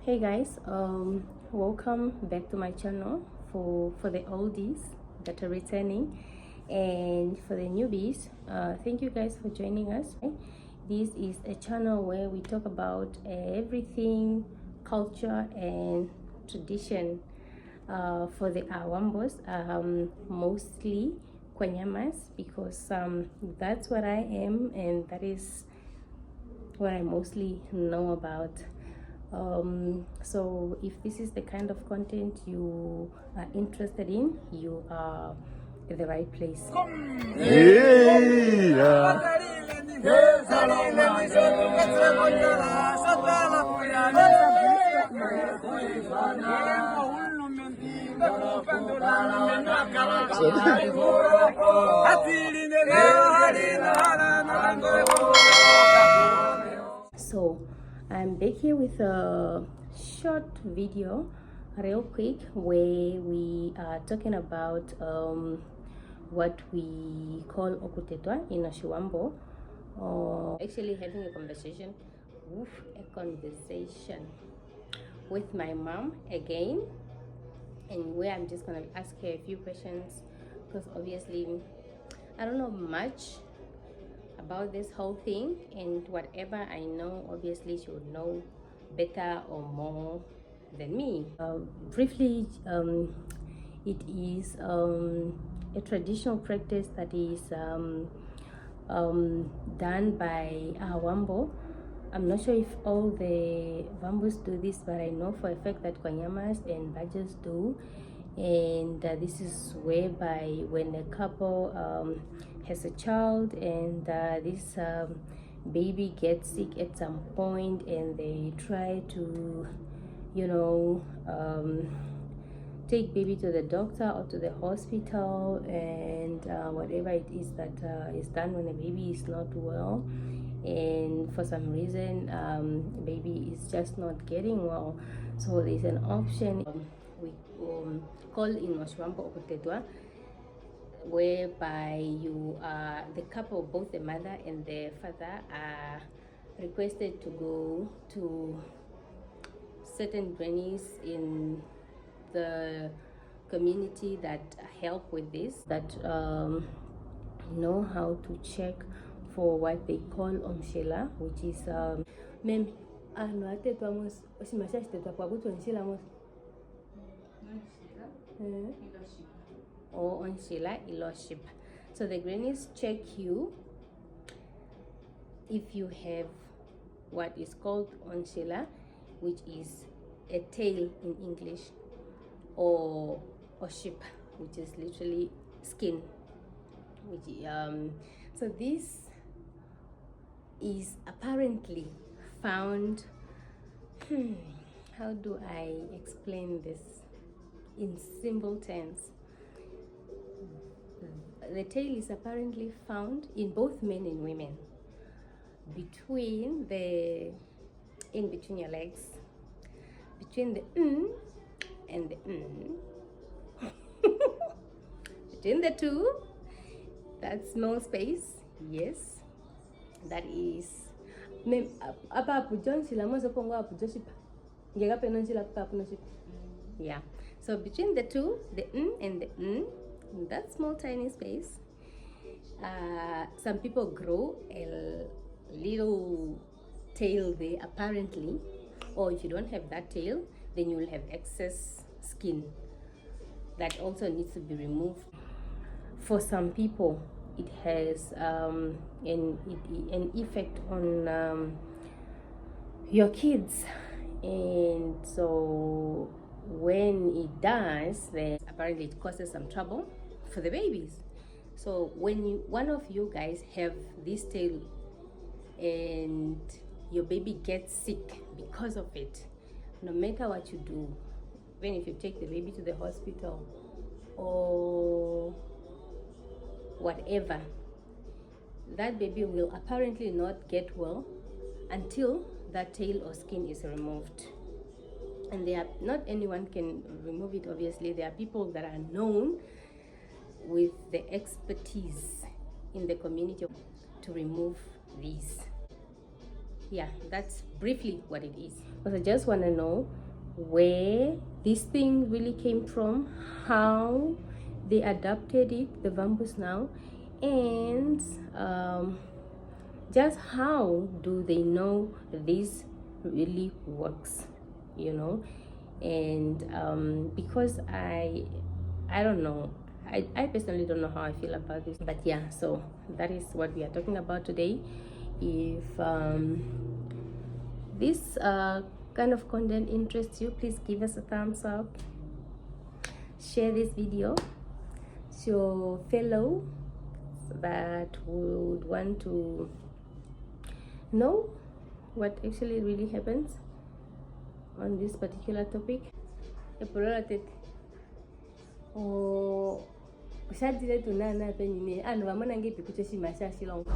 Hey guys, welcome back to my channel for the oldies that are returning, and for the newbies, thank you guys for joining us. This is a channel where we talk about everything culture and tradition for the Aawambos, mostly Kwanyamas, because that's what I am and that is what I mostly know about. So if this is the kind of content you are interested in, you are at the right place. So I'm back here with a short video, real quick, where we are talking about what we call okote in Aawambo, or actually having a conversation with my mom again, and where I'm just gonna ask her a few questions, because obviously I don't know much about this whole thing, and whatever I know, obviously she would know better or more than me. Briefly, it is a traditional practice that is done by Aawambo. I'm not sure if all the Vambos do this, but I know for a fact that Kwanyamas and Bajas do. And this is whereby when a couple has a child, and this baby gets sick at some point, and they try to, take baby to the doctor or to the hospital, and whatever it is that is done when a baby is not well, and for some reason baby is just not getting well. So there's an option we call in Aawambo okote, whereby you the couple, both the mother and the father, are requested to go to certain grannies in the community that help with this, that know how to check for what they call onshela, which is mem ano atetwamos osimashashtetwa kwa butu onshela mos or onshela iloship. So the grannies check you if you have what is called onshela, which is a tail in English, or ship, which is literally skin, which so this is apparently found how do I explain this in simple terms? The tail is apparently found in both men and women, between your legs, between the and the between the two, that small space. Yes, that is yeah. So between the two, the and the that small tiny space, some people grow a little tail there apparently, or if you don't have that tail, then you will have excess skin that also needs to be removed. For some people, it has an effect on your kids, and so when it does, then apparently it causes some trouble for the babies. So when one of you guys have this tail and your baby gets sick because of it, no matter what you do, even if you take the baby to the hospital or whatever, that baby will apparently not get well until that tail or skin is removed. And not anyone can remove it, obviously. There are people that are known with the expertise in the community to remove these. yeah, that's briefly what it is. Because I just want to know where this thing really came from, how they adapted it, the Vambus now, and just how do they know this really works, you know? And because I don't know, I personally don't know how I feel about this, but yeah, so that is what we are talking about today. If this kind of content interests you, please give us a thumbs up, share this video to your fellow that would want to know what actually really happens on this particular topic. Ushadile tunana penine anu vamona ngepi kucho shimasha shilongo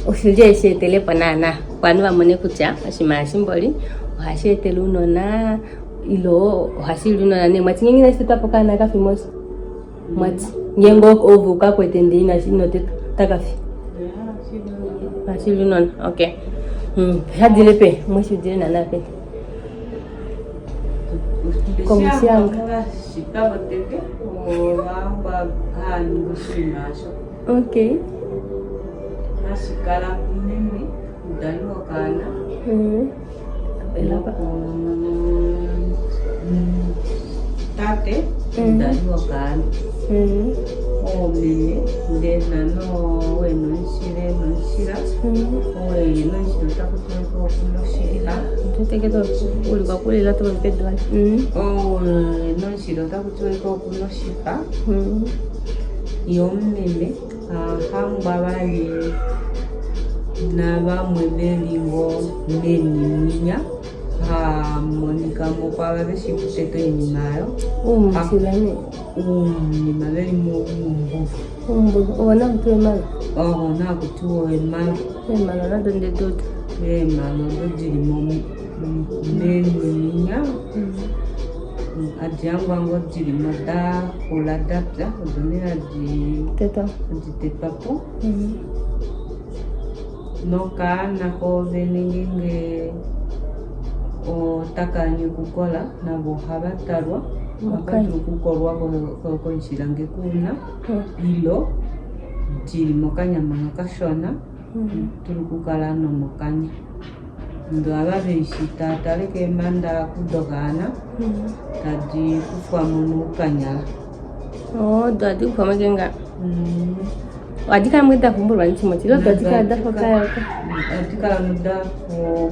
ushuje shetele panana kwanu vamone kucha shimashimbolin uhashetele unona ilo uhashilunona ne matingengina sitapokana kafimos mat nyengo ovuka kwetende ina shinote takafi ashilunona okay ushadile pe mwishudile nana pe komisianga okay. Tate ndaliwa kana omene ndena no weno nshire oye no nshire takutuko kunoshika tuteketo ulikuwa kule lato mpedwa no nshire takutuko kunoshika yomene hamba bali nabamwe belingo neninya Monica mopala de shikuteto inimayo silane nimale mumbu ona kutuwe malo ona kutuwe malo malo na donde dodo malo dojiri neninya adiyangu ango jiri mada kola dapta odonera di tetapo noka nako venengenge o takanyi kukola nabo habatarwa wakati kukorwa ko nshirange kuna ilo jiri mokanya manakashona turukukala no mokanya ndo ababishita taleke manda kudogana tadi kufwa munu kanyala dadi kufwa magenga Adika muda kumbulwa nchimo chilo adika adafo kaya adika muda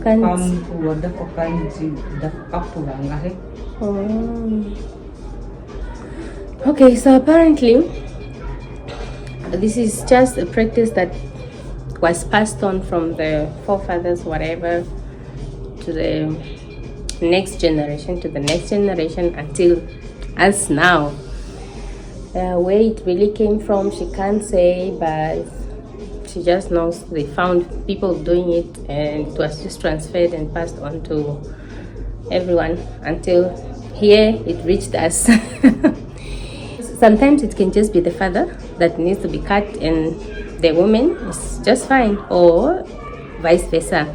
kampu adafo kanji dafo ngahe. Okay, so apparently this is just a practice that was passed on from the forefathers, whatever, to the next generation, until us now. Where it really came from, she can't say, but she just knows they found people doing it and it was just transferred and passed on to everyone until here it reached us. Sometimes it can just be the father that needs to be cut and the woman is just fine, or vice versa.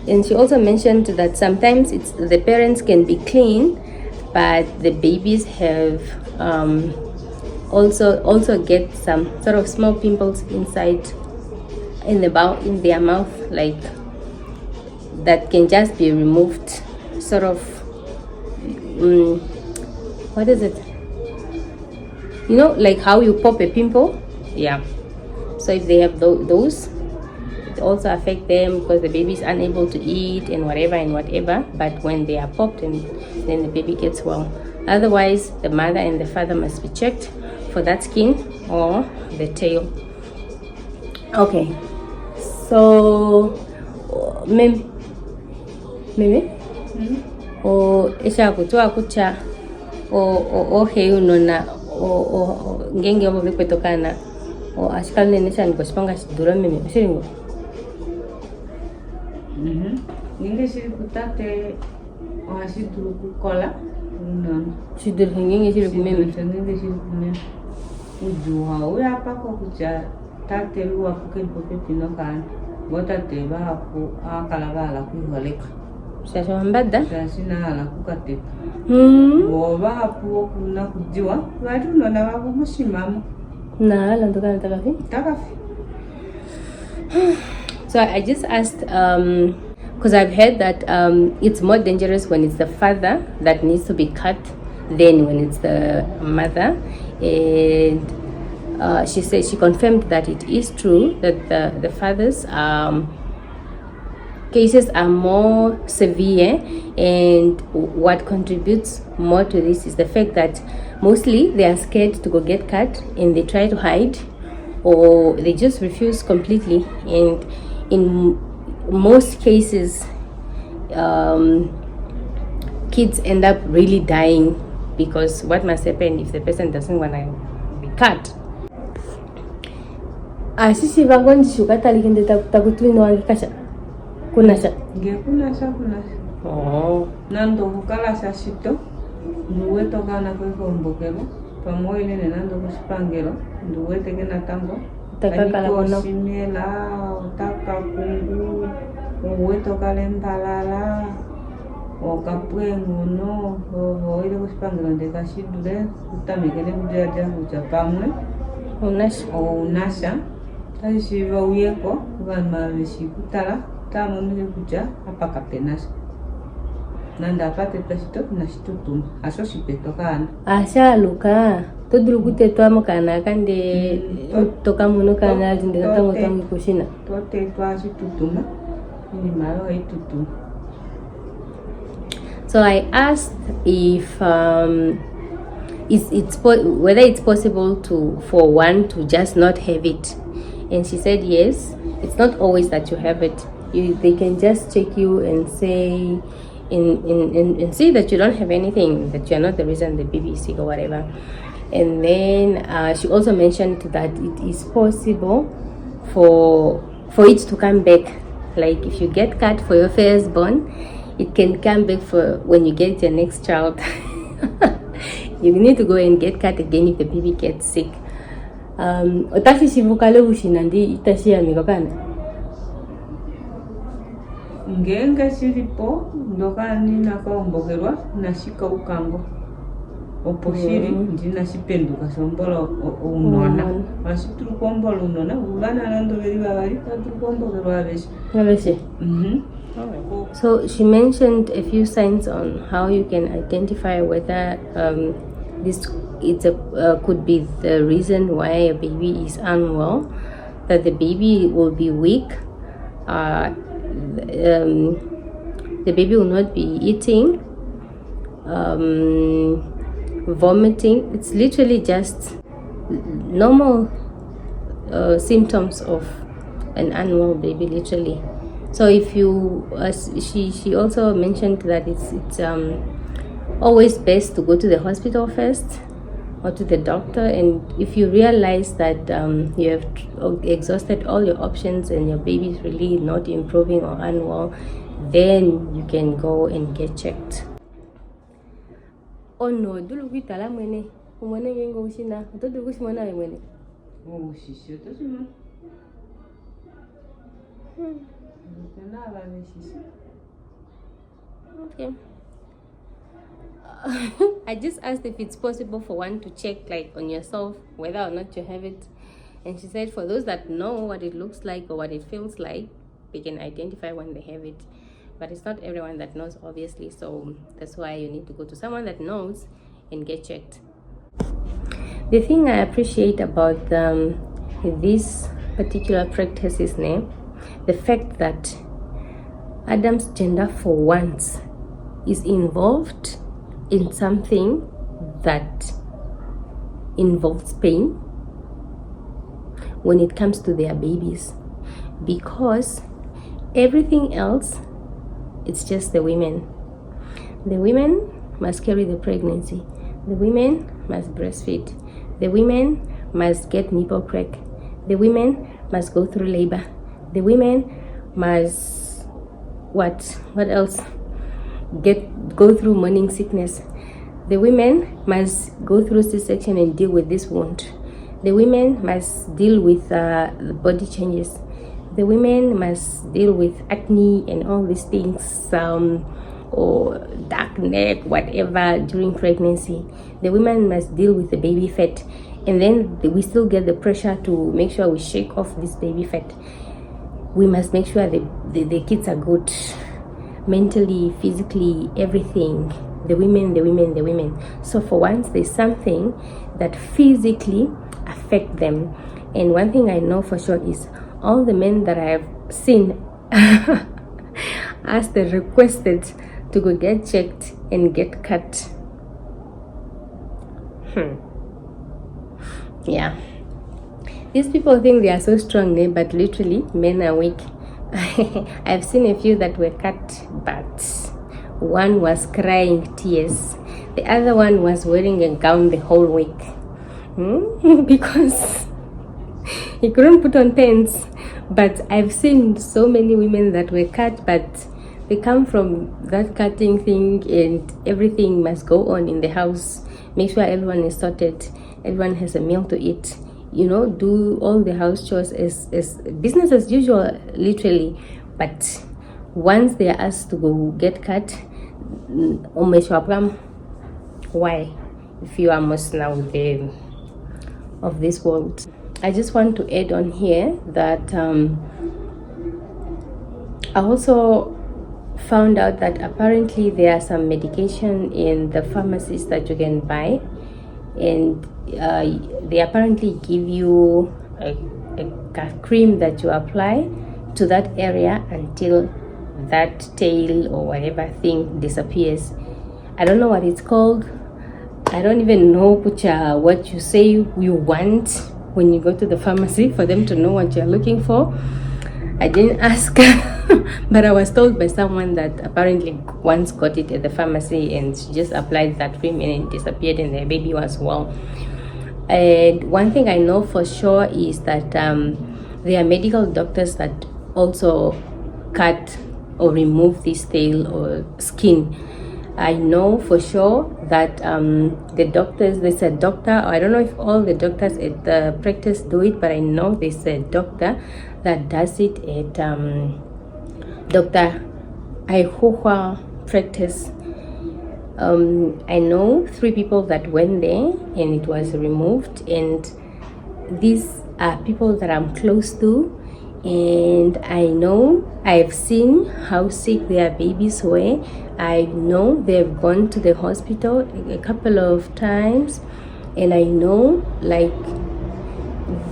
And she also mentioned that sometimes the parents can be clean, but the babies have also get some sort of small pimples inside in their mouth, like that can just be removed, sort of what is it, you know, like how you pop a pimple. Yeah, so if they have those, it also affect them because the baby is unable to eat and whatever, but when they are popped, and then the baby gets well. Otherwise, the mother and the father must be checked for that skin or the tail. Okay, so mimi o esha kutoa kucha o heuno na o ngenge obo bekwetokana o ashikale nesha nikoshipanga shidura mimi shiringo ninge shiri kutate o ashiduru kukola shiduru ngenge shiri kumeme ujuha uya pako kucha tate luwa kuke pope pino kan watate baapo akala bala kuholeka shasho ambada shashina ala kukateka baapo kuna kujiwa bali nona babo mushimamo na ala ndokana takafi. So I just asked because I've heard that it's more dangerous when it's the father that needs to be cut than when it's the mother, and she said she confirmed that it is true that the fathers cases are more severe, and what contributes more to this is the fact that mostly they are scared to go get cut and they try to hide, or they just refuse completely, and in most cases kids end up really dying because what must happen if the person doesn't want to be cut. Sisi vagonjishuka talikende takutwino wangikasha kunasha kunasha nando kukalasha shito nduweto kana kwekombokelo pamoile nando kushipangelo nduwete kena tango takakala kono simela utaka kungu uweto kale mbalala okapwengu no oile kushipangelo ndekashidule utamekele kujaja kuja pamwe unasha tashi vauyeko vanhu veshikutala tamonile kuja apakapenasha nanda apate pashito nashitutuma asho shipetokana ashaluka todulukutetwa mukana kande toka muno kana zindeka tango tango kushina totetwa shitutuma ni malo itutuma. So I asked if whether it's possible for one to just not have it, and she said yes. It's not always that you have it. They can just check you and say and see that you don't have anything, that you're not the reason the baby is sick or whatever. And then she also mentioned that it is possible for it to come back. Like if you get cut for your firstborn, it can come back for when you get your next child. You need to go and get cut again if the baby gets sick. Otashi shivukale ushinandi itashi amigokana ngenga shiripo ndokani nakaombokerwa nashika ukango oposhiri ndina shipenduka sombolo unona ashituru kombola unona ubana nando beri babari tatu kombokerwa abeshe. So she mentioned a few signs on how you can identify whether this could be the reason why a baby is unwell. That the baby will be weak, the baby will not be eating, vomiting. It's literally just normal symptoms of an unwell baby, literally. So if you she also mentioned that it's always best to go to the hospital first or to the doctor, and if you realize that you have exhausted all your options and your baby is really not improving or unwell, then you can go and get checked. Oh no, dulu kitala mwene umwene ngengo ushina utodulu kushimwana we mwene ushisho toshima okay. I just asked if it's possible for one to check like on yourself whether or not you have it, and she said for those that know what it looks like or what it feels like, they can identify when they have it, but it's not everyone that knows, obviously, so that's why you need to go to someone that knows and get checked. The thing I appreciate about this particular practice's name, the fact that Adam's gender for once is involved in something that involves pain when it comes to their babies, because everything else, it's just the women. The women must carry the pregnancy. The women must breastfeed. The women must get nipple crack. The women must go through labor. The women must what else? Go through morning sickness. The women must go through C-section and deal with this wound. The women must deal with the body changes. The women must deal with acne and all these things, or dark neck, whatever, during pregnancy. The women must deal with the baby fat, and then we still get the pressure to make sure we shake off this baby fat. We must make sure the kids are good, mentally, physically, everything. The women. So for once, there's something that physically affect them. And one thing I know for sure is all the men that I have seen as they requested to go get checked and get cut. Yeah, these people think they are so strong, but literally men are weak. I've seen a few that were cut, but one was crying tears, the other one was wearing a gown the whole week because he couldn't put on pants. But I've seen so many women that were cut, but they come from that cutting thing, and everything must go on in the house. Make sure everyone is sorted, everyone has a meal to eat, do all the house chores as business as usual, literally. But once they are asked to go get cut, why? If you are most now of this world. I just want to add on here that I also found out that apparently there are some medication in the pharmacies that you can buy, and they apparently give you a cream that you apply to that area until that tail or whatever thing disappears. I don't know what it's called. I don't even know what you say you want when you go to the pharmacy for them to know what you're looking for. I didn't ask, but I was told by someone that apparently once got it at the pharmacy and she just applied that cream and it disappeared and the baby was well. And one thing I know for sure is that there are medical doctors that also cut or remove this tail or skin. I know for sure that the doctors, there's a doctor, I don't know if all the doctors at the practice do it, but I know there's a doctor that does it at Dr. Aihoha practice. I know 3 people that went there and it was removed, and these are people that I'm close to, and I know I've seen how sick their babies were. I know they've gone to the hospital a couple of times, and I know like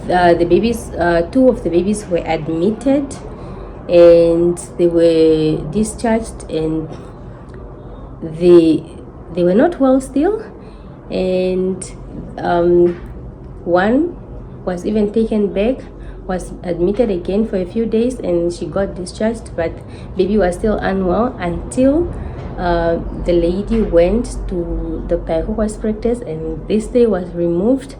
the babies, 2 of the babies were admitted and they were discharged, and they were not well still, and one was even taken back, was admitted again for a few days, and she got discharged, but baby was still unwell until the lady went to Dr. Aihoha's practice, and this day was removed,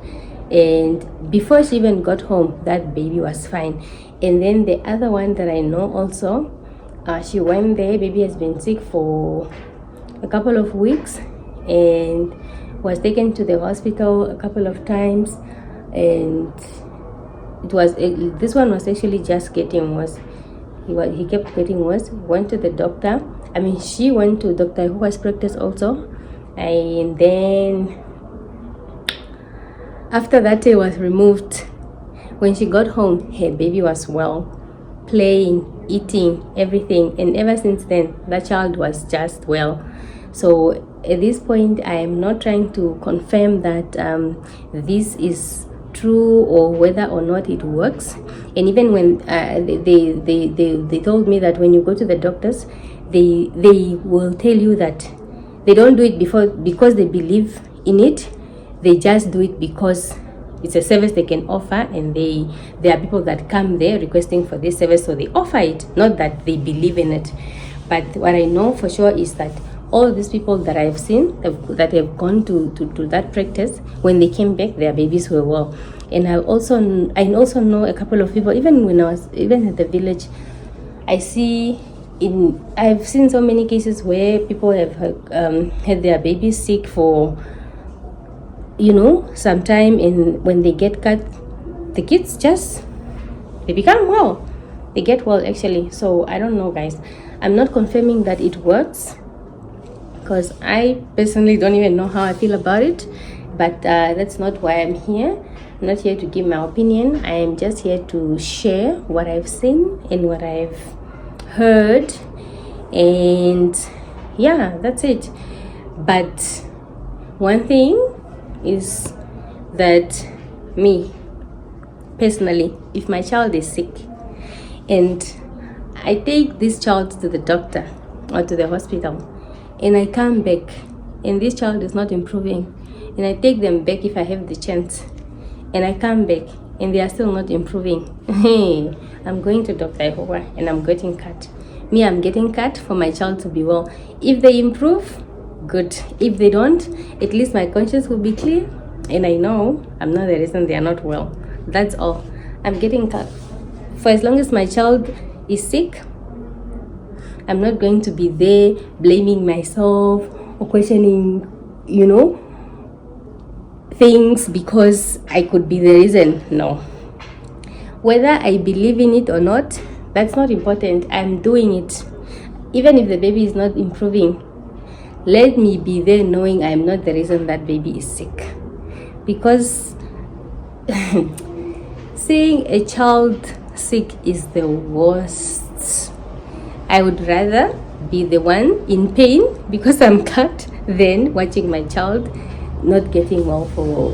and before she even got home that baby was fine. And then the other one that I know also, she went there, baby has been sick for a couple of weeks and was taken to the hospital a couple of times, and this one was actually just getting worse. He kept getting worse. Went to the doctor. She went to Dr. Aihoha's practice also, and then after that day was removed, when she got home, her baby was well, playing, eating, everything, and ever since then that child was just well. So at this point, I am not trying to confirm that this is true or whether or not it works. And even when they told me that when you go to the doctors, they will tell you that they don't do it because they believe in it. They just do it because it's a service they can offer, and there are people that come there requesting for this service, so they offer it, not that they believe in it. But what I know for sure is that all these people that I've seen that have gone to that practice, when they came back, their babies were well. And I also know a couple of people, even when I was at the village, I've seen so many cases where people have had their babies sick for some time, and when they get cut, the kids they become well. They get well actually. So I don't know, guys. I'm not confirming that it works, because I personally don't even know how I feel about it. But that's not why I'm here. I'm not here to give my opinion. I am just here to share what I've seen and what I've heard, and yeah, that's it. But one thing is that me personally, if my child is sick and I take this child to the doctor or to the hospital and I come back and this child is not improving, and I take them back if I have the chance, and I come back and they are still not improving, I'm going to Dr. Aawambo and I'm getting cut. Me, I'm getting cut for my child to be well. If they improve, good. If they don't, at least my conscience will be clear and I know I'm not the reason they are not well. That's all. I'm getting cut. For as long as my child is sick, I'm not going to be there blaming myself or questioning, things because I could be the reason. No. Whether I believe in it or not, that's not important. I'm doing it. Even if the baby is not improving, let me be there knowing I'm not the reason that baby is sick. Because seeing a child sick is the worst. I would rather be the one in pain because I'm cut than watching my child not getting well for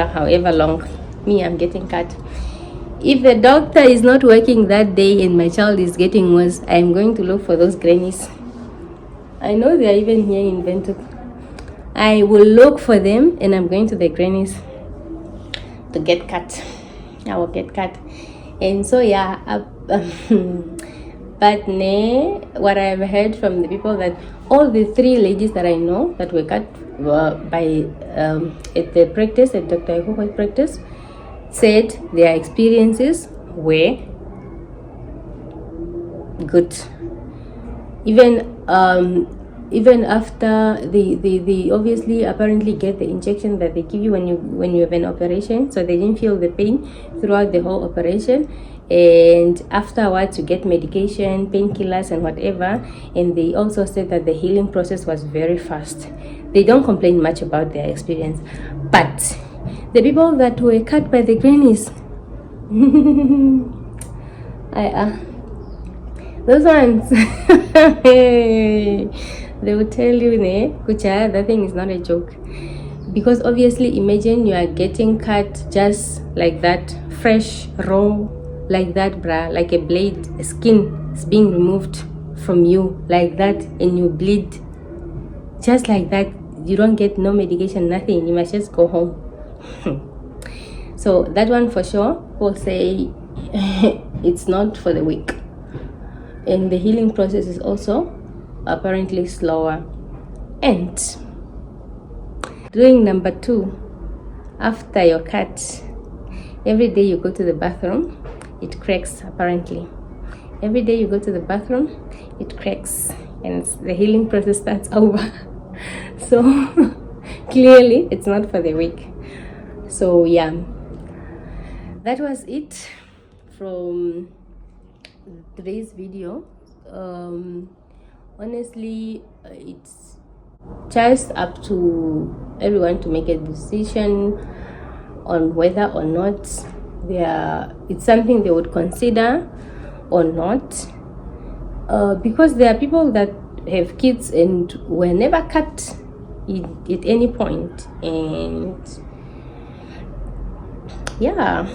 however long. Me, I'm getting cut. If the doctor is not working that day and my child is getting worse, I'm going to look for those grannies. I know they are even here in Windhoek. I will look for them and I'm going to the grannies to get cut. I will get cut. And so yeah, but what I've heard from the people, that all the 3 ladies that I know that were cut by at the practice, at Dr. Aawambo's practice, said their experiences were good. Even after they obviously apparently get the injection that they give you when you have an operation, so they didn't feel the pain throughout the whole operation, and afterwards you get medication, painkillers and whatever, and they also said that the healing process was very fast. They don't complain much about their experience. But the people that were cut by the grannies, those ones, they will tell you, Kucha, that thing is not a joke. Because obviously, imagine you are getting cut just like that, fresh, raw, like that, like a blade, a skin is being removed from you, like that, and you bleed. Just like that, you don't get no medication, nothing. You must just go home. So that one for sure will say it's not for the weak. And the healing process is also apparently slower. And doing number 2, after your cut, every day you go to the bathroom, it cracks apparently. Every day you go to the bathroom, it cracks, and the healing process starts over. So clearly it's not for the weak. So yeah, that was it from today's video. Honestly, it's just up to everyone to make a decision on whether or not it's something they would consider or not, because there are people that have kids and were never cut at any point. And yeah,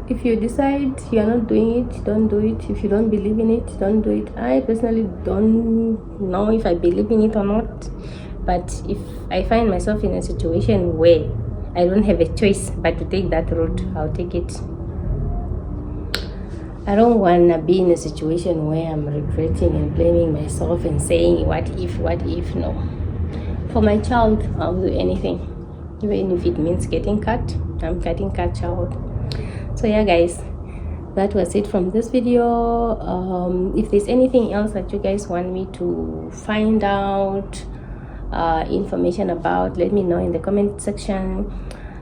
if you decide you are not doing it, don't do it. If you don't believe in it, don't do it. I personally don't know if I believe in it or not, but if I find myself in a situation where I don't have a choice but to take that route, I'll take it. I don't want to be in a situation where I'm regretting and blaming myself and saying what if. No, for my child I'll do anything, even if it means getting cut. I'm cutting cut child. So yeah guys, that was it from this video. If there's anything else that you guys want me to find out information about, let me know in the comment section.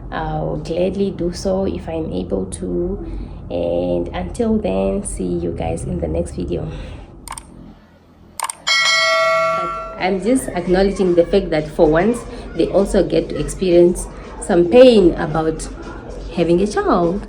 I'll gladly do so if I'm able to. And until then, see you guys in the next video. I'm just acknowledging the fact that for once they also get to experience some pain about having a child.